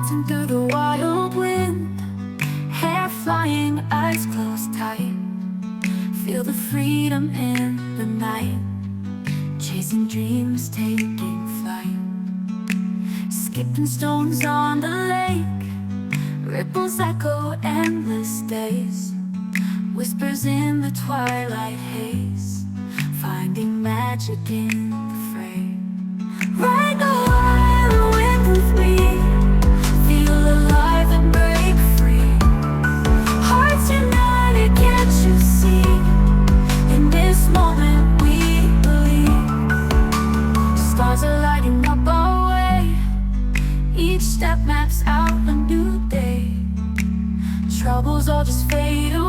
dancing through the wild wind, hair flying, eyes closed tight. Feel the freedom in the night, chasing dreams, taking flight. Skipping stones on the lake, ripples echo endless days. Whispers in the twilight haze, finding magic in the fray. Ride the wild wind with me, feel alive and break free. Hearts united, can't you see? In this moment we believe. Stars are lighting up our way, each step maps out a new day. Troubles all just fade away.